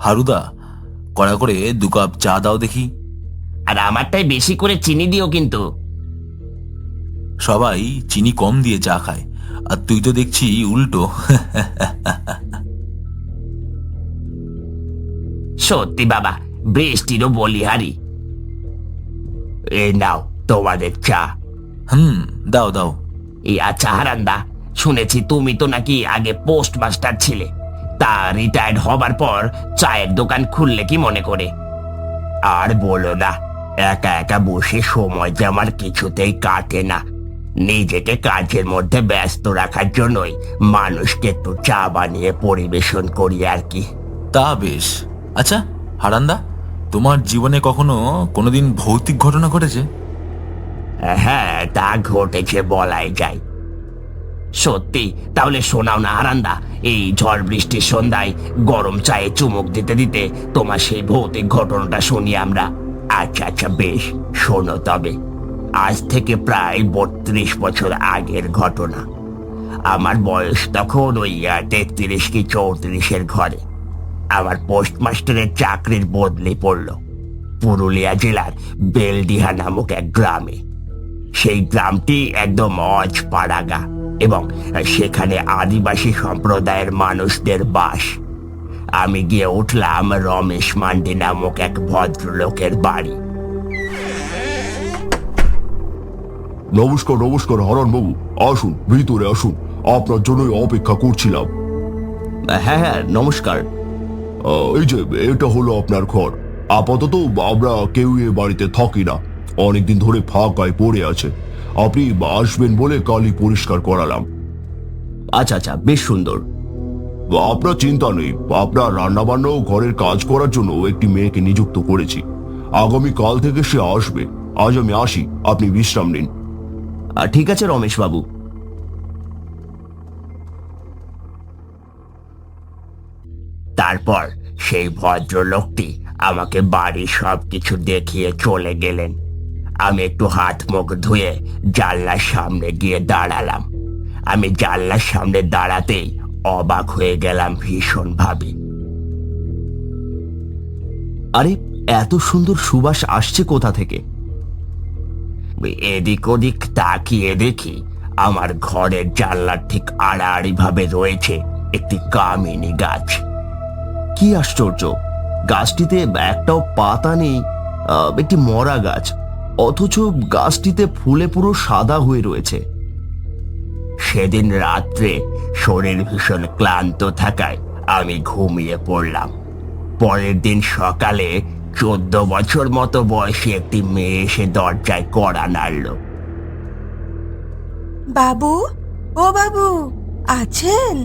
হারুদা, কড়া করে 2 কাপ চা দাও দেখি। আর আমারটাই বেশি করে চিনি দিও কিন্তু। সবাই চিনি কম দিয়ে চা খায়, আর তুই তো দেখছি উল্টো। সত্যি বাবা, বৃষ্টিরও বলিহারি। এই নাও তোমাদের চা। দাও দাও। এই আচ্ছা হারান্দা, শুনেছি তুমি তো নাকি আগে পোস্ট মাস্টার ছিলে, তা রিটায়ার্ড হবার পর চায়ের দোকান খুললে কি মনে করে? আর বলো না, একা একা বসে সময় যে আমার কিছুতেই কাটে না। নিজেকে কাজের মধ্যে ব্যস্ত রাখার জন্যই মানুষকে একটু চা বানিয়ে পরিবেশন করি আর কি। তা বেশ। আচ্ছা হারান্দা, তোমার জীবনে কখনো কোনোদিন ভৌতিক ঘটনা ঘটেছে? হ্যাঁ, তা ঘটেছে বলাই যায়। সত্যি? তাহলে শোনাও না হারান্দা। এই ঝড় বৃষ্টির সন্ধ্যায় গরম চায়ে চুমুক দিতে দিতে তোমার সেই ভৌতিক ঘটনাটা শুনি আমরা। আচ্ছা আচ্ছা বেশ, শোনো তবে। আজ থেকে প্রায় 32 বছর আগের ঘটনা। আমার বয়স তখন ওই 33 কি 34-এর ঘরে। আমার পোস্টমাস্টারের চাকরির বদলি পড়ল পুরুলিয়া জেলার বেলডিহা নামক এক গ্রামে। সেই গ্রামটি একদম অজপাড়াগা এবং সেখানে আদিবাসী সম্প্রদায়ের মানুষদের বাস। আমি গিয়ে উঠলাম রমেশ মান্ডি নামক এক ভদ্রলোকের বাড়ি। নমস্কার নমস্কার হারান বাবু, আসুন ভিতরে আসুন, আপনার জন্যই অপেক্ষা করছিলাম। হ্যাঁ হ্যাঁ, নমস্কার। এই যে এটা হলো আপনার ঘর। আপাতত আমরা কেউ এ বাড়িতে থাকি না, অনেকদিন ধরে ফাঁকায় পড়ে আছে। আপনি আসবেন বলে কালই পরিষ্কার করালাম। আচ্ছা আচ্ছা, বেশ সুন্দর। আপনার চিন্তা নেই, আপনার রান্না বান্না ও ঘরের কাজ করার জন্য একটি মেয়েকে নিযুক্ত করেছি। আগামী কাল থেকে সে আসবে। আজ আমি আসি, আপনি বিশ্রাম নিন। ঠিক আছে রমেশ বাবু। তারপর সেই ভদ্রলোকটি আমাকে বাড়ির সবকিছু দেখিয়ে চলে গেলেন। আমি একটু হাত মুখ ধুয়ে জানলার সামনে গিয়ে দাঁড়ালাম। আমি জানলার সামনে দাঁড়াতেই অবাক হয়ে গেলাম ভীষণ ভাবে। আরে, এত সুন্দর সুবাস আসছে কোথা থেকে? এদিক ওদিক তাকিয়ে দেখি আমার ঘরের জানলার ঠিক আড়াআড়ি ভাবে রয়েছে একটি কামিনী গাছ। কি আশ্চর্য, গাছটিতে একটাও পাতা নেই, একটি মরা গাছ, অথচ গাছটিতে ফুলে পুরো সাদা হয়ে রয়েছে। সেদিন রাত্রে শরীর ভীষণ ক্লান্ত থাকায় আমি ঘুমিয়ে পড়লাম। পরের দিন সকালে 14 বছর মতো বয়সী একটি মেয়ে এসে দরজায় কড়া নাড়ল। বাবু, ও বাবু, আছেন?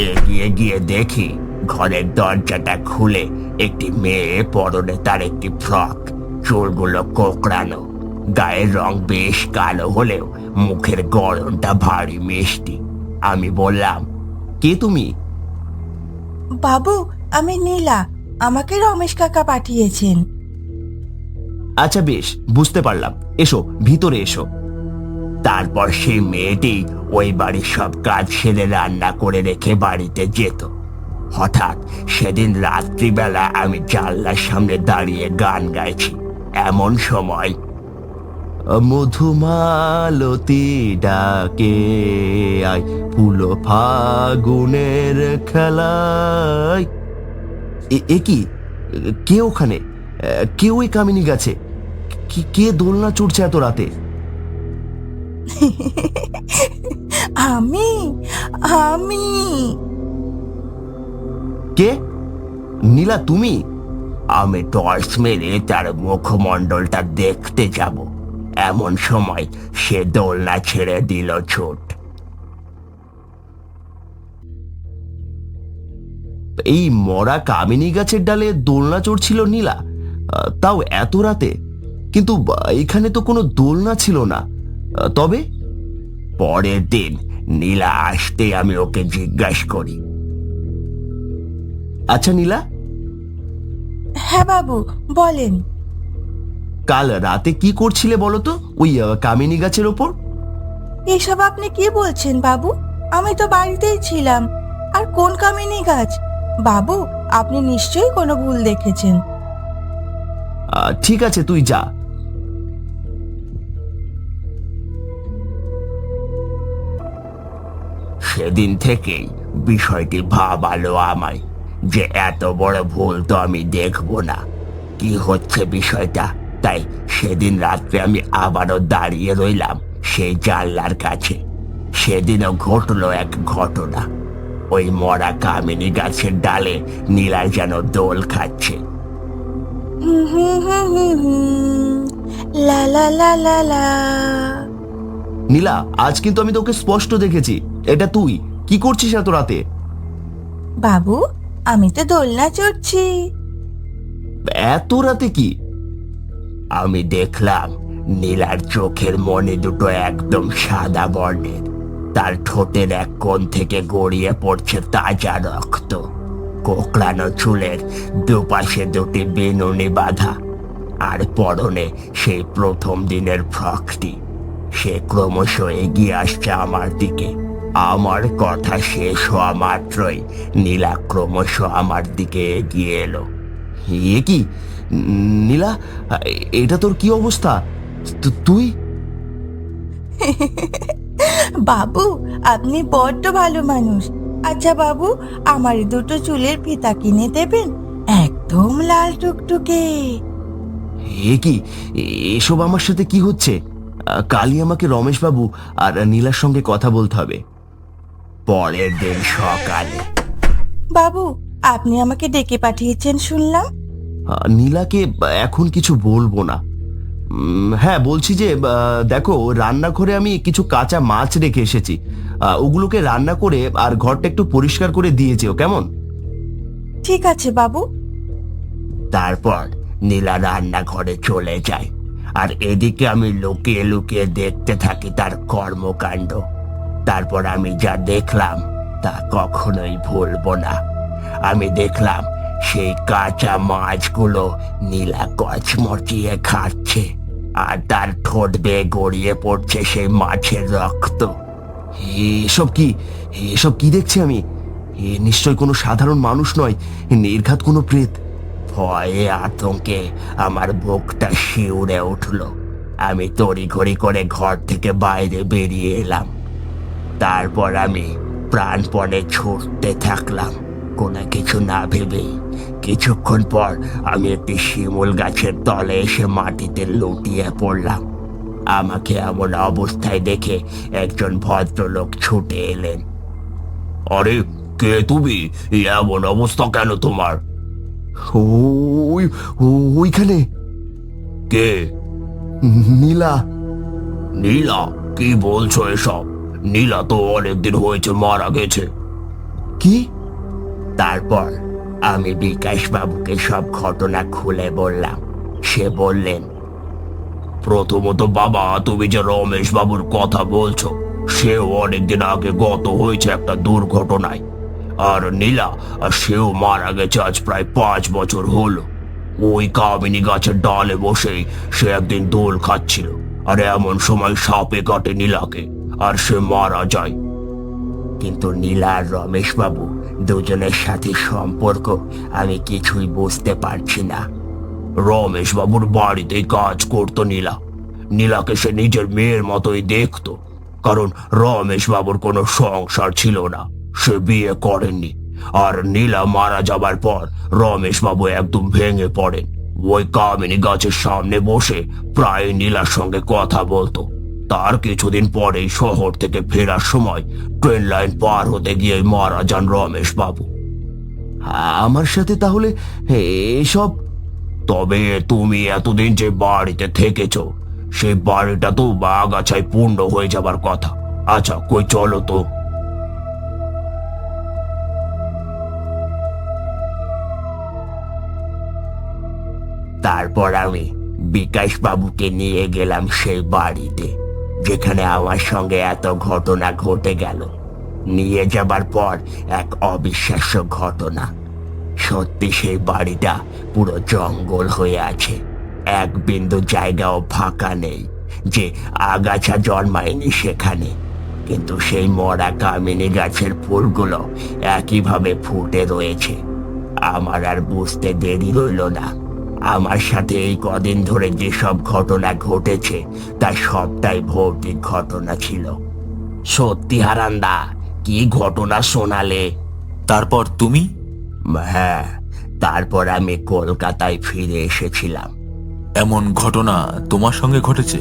এগিয়ে গিয়ে দেখি ঘরের দরজাটা খুলে একটি মেয়ে, পরনে তার একটি ফ্রক, চুলগুলো কোঁকড়ানো, গায়ের রং বেশ কালো হলেও মুখের গড়নটা ভারী মিষ্টি। আমি বললাম, কে তুমি? বাবু, আমি নীলা, আমাকে রমেশ কাকা পাঠিয়েছেন। আচ্ছা বেশ, বুঝতে পারলাম, এসো ভিতরে এসো। তারপর সেই মেয়েটি ওই বাড়ির সব কাজ সেরে রান্না করে রেখে বাড়িতে যেত। হঠাৎ সেদিন রাত্রিবেলা আমি জানলার সামনে দাঁড়িয়ে গান গাইছি। এমন সময় মধুমালতী ডাকে আয় ফুল ফাগুনের খেলায়। এ কি? কে ওখানে? কে ওই কামিনী গাছে? কে দোলনা চড়ছে এত রাতে? আমি আমি কে? নীলা, তুমি? আমি টর্চ মেরে তার মুখমণ্ডলটা দেখতে যাব, এমন সময় সে দোলনা ছেড়ে দিল ছুট। এই মরা কামিনী গাছের ডালে দোলনা চড়ছিল নীলা, তাও এত রাতে। কিন্তু এখানে তো কোনো দোলনা ছিল না। তবে পরের দিন নীলা আসতে আমি ওকে জিজ্ঞাসা করি, আচ্ছা নীলা, হ্যাঁ বাবু, বলেন। কাল রাতে কি করছিলে বলো তো ওই কামিনী গাছের ওপর? এসব আপনি কি বলছেন বাবু? আমি তো বাড়িতেই ছিলাম। আর কোন কামিনী গাছ? বাবু, আপনি নিশ্চয়ই কোনো ভুল দেখেছেন। ঠিক আছে, তুই যা। সেদিন থেকেই বিষয়টি ভাবালো আমায় যে এত বড় ভুল তো আমি দেখব না। কি হচ্ছে বিষয়টা? তাই সেদিন রাত্রে আমি আবারও দাঁড়িয়ে রইলাম সেই জানলার কাছে। সেদিনও ঘটলো এক ঘটনা। ওই মরা কামিনী গাছের ডালে নীলা যেন দোল খাচ্ছে। হুম হুম হুম হুম হুম। লা লা লা লা লা। নীলা, আজ কিন্তু আমি তোকে স্পষ্ট দেখেছি। এটা তুই কি করছিস এত রাতে? বাবু, আমি তো দোলনা চড়ছি। এত রাতে কি? আমি দেখলাম নীলার চোখের মনি দুটো একদম সাদা বর্ণের। তার ঠোঁটের এক কোণ থেকে গড়িয়ে পড়ছে তাজা রক্ত। কোকড়ানো চুলের দুপাশে দুটি বেনুনি বাঁধা। আর পরনে সেই প্রথম দিনের ফ্রকটি। সে ক্রমশ এগিয়ে আসছে আমার দিকে। আমার কথা শেষ হওয়া মাত্রই নীলা ক্রমশ আমার দিকে এগিয়ে এলো। এ কি নীলা, এটা তোর কি অবস্থা? তুই? বাবু, আপনি বড্ড ভালো মানুষ। আচ্ছা বাবু, আমার এই দুটো চুলের ফিতা কিনে দেবেন? একদম লাল টুকটুকে। এ কি, এসব আমার সাথে কি হচ্ছে? কালই আমাকে রমেশবাবু আর নীলার সঙ্গে কথা বলতে হবে। পরের দিন সকালে বাবু, আপনি আমাকে ডেকে পাঠিয়েছেন শুনলাম। নীলাকে এখন কিছু বলবো না। হ্যাঁ, বলছি যে দেখো, রান্নাঘরে আমি কিছু কাঁচা মাছ রেখে এসেছি। ওগুলোকে রান্না করে আর ঘরটা একটু পরিষ্কার করে দিয়েছেও, কেমন? ঠিক আছে বাবু। তারপর নীলা রান্নাঘরে চলে যায়। আর এদিকে আমি লুকিয়ে লুকিয়ে দেখতে থাকি তার কর্মকাণ্ড। তারপর আমি যা দেখলাম তা কখনোই ভুলবো না। আমি দেখলাম সেই কাঁচা মাছগুলো নীলা কচমচিয়ে খাচ্ছে। আর তার ঠোঁট বেয়ে গড়িয়ে পড়ছে সেই মাছের রক্ত। এসব কি, এসব কি দেখছি আমি? এ নিশ্চয় কোনো সাধারণ মানুষ নয়, নির্ঘাত কোনো প্রেত। ভয়ে আতঙ্কে আমার বুকটা শিউরে উঠল। আমি তড়িঘড়ি করে ঘর থেকে বাইরে বেরিয়ে এলাম। তারপর আমি প্রাণপণে ছুটতে থাকলাম কোনো কিছু না ভেবেই। কিছুক্ষণ পর আমি একটি শিমুল গাছের তলে এসে মাটিতে লুটিয়ে পড়লাম। আমাকে এমন অবস্থায় দেখে একজন ভদ্রলোক ছুটে এলেন। আরে, কে তুমি? এমন অবস্থা কেন তোমার? ওই ওইখানে। কে? নীলা। নীলা? কি বলছো এসব? নীলা তো অনেকদিন হয়েছে মারা গেছে। কি? তারপর আমি বিকাশ বাবুকে সব ঘটনা খুলে বললাম। সে বললেন, প্রথমত বাবা, তুমি যে রমেশ বাবুর কথা বলছো, সেও অনেকদিন আগে গত হয়েছে একটা দুর্ঘটনায়। আর নীলা, সেও মারা গেছে আজ প্রায় 5 বছর হলো। ওই কামিনী গাছের ডালে বসেই সে একদিন দোল খাচ্ছিল। আর এমন সময় সাপে কাটে নীলাকে, আর সে মারা যায়। কিন্তু নীলা আর রমেশ বাবু দুজনের সাথে সম্পর্ক আমি কিছুই বুঝতে পারছি না। রমেশ বাবুর বাড়িতে কাজ করতো নীলা। নীলাকে সে নিজের মেয়ের মতোই দেখতো। কারণ রমেশ বাবুর কোনো সংসার ছিল না, সে বিয়ে করেননি। আর নীলা মারা যাবার পর রমেশ বাবু একদম ভেঙে পড়েন। ওই কামিনী গাছের সামনে বসে প্রায় নীলার সঙ্গে কথা বলতো। তার কিছুদিন পরেই শহর থেকে ফেরার সময় ট্রেন লাইন পার হতে গিয়ে মারা যান রমেশ বাবু। আমার সাথে তাহলে এসব? তবে তুমি এতদিন যে বাড়িতে থেকেছো, সেই বাড়িটা তো আগাছায় পূর্ণ হয়ে যাবার কথা। আচ্ছা, কই চলো তো। তারপর আমি বিকাশ বাবুকে নিয়ে গেলাম সেই বাড়িতে, যেখানে আমার সঙ্গে এত ঘটনা ঘটে গেল। নিয়ে যাবার পর এক অবিশ্বাস্য ঘটনা। সত্যি সেই বাড়িটা পুরো জঙ্গল হয়ে আছে। এক বিন্দু জায়গাও ফাঁকা নেই যে আগাছা জন্মায়নি সেখানে। কিন্তু সেই মরা কামিনী গাছের ফুলগুলো একইভাবে ফুটে রয়েছে। আমার আর বুঝতে দেরি রইল না, আমার সাথে এই কদিন ধরে যেসব ঘটনা ঘটেছে তা সবটাই ভৌতিক ঘটনা ছিল। সত্যি হারান্দা, কি ঘটনা শোনালে? তারপর তুমি? হ্যাঁ, তারপর আমি কলকাতায় ফিরে এসেছিলাম। এমন ঘটনা তোমার সঙ্গে ঘটেছে?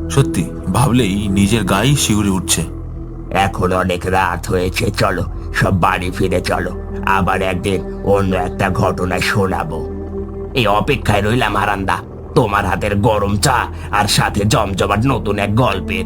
সত্যি ভাবলেই নিজের গায়ে শিউরে উঠছে। এখন অনেক রাত হয়েছে, চলো সব বাড়ি ফিরে চলো। আবার একদিন অন্য একটা ঘটনা শোনাবো। এই অপেক্ষায় রইলাম হারান্দা, তোমার হাতের গরম চা আর সাথে জমজমাট নতুন এক গল্পের।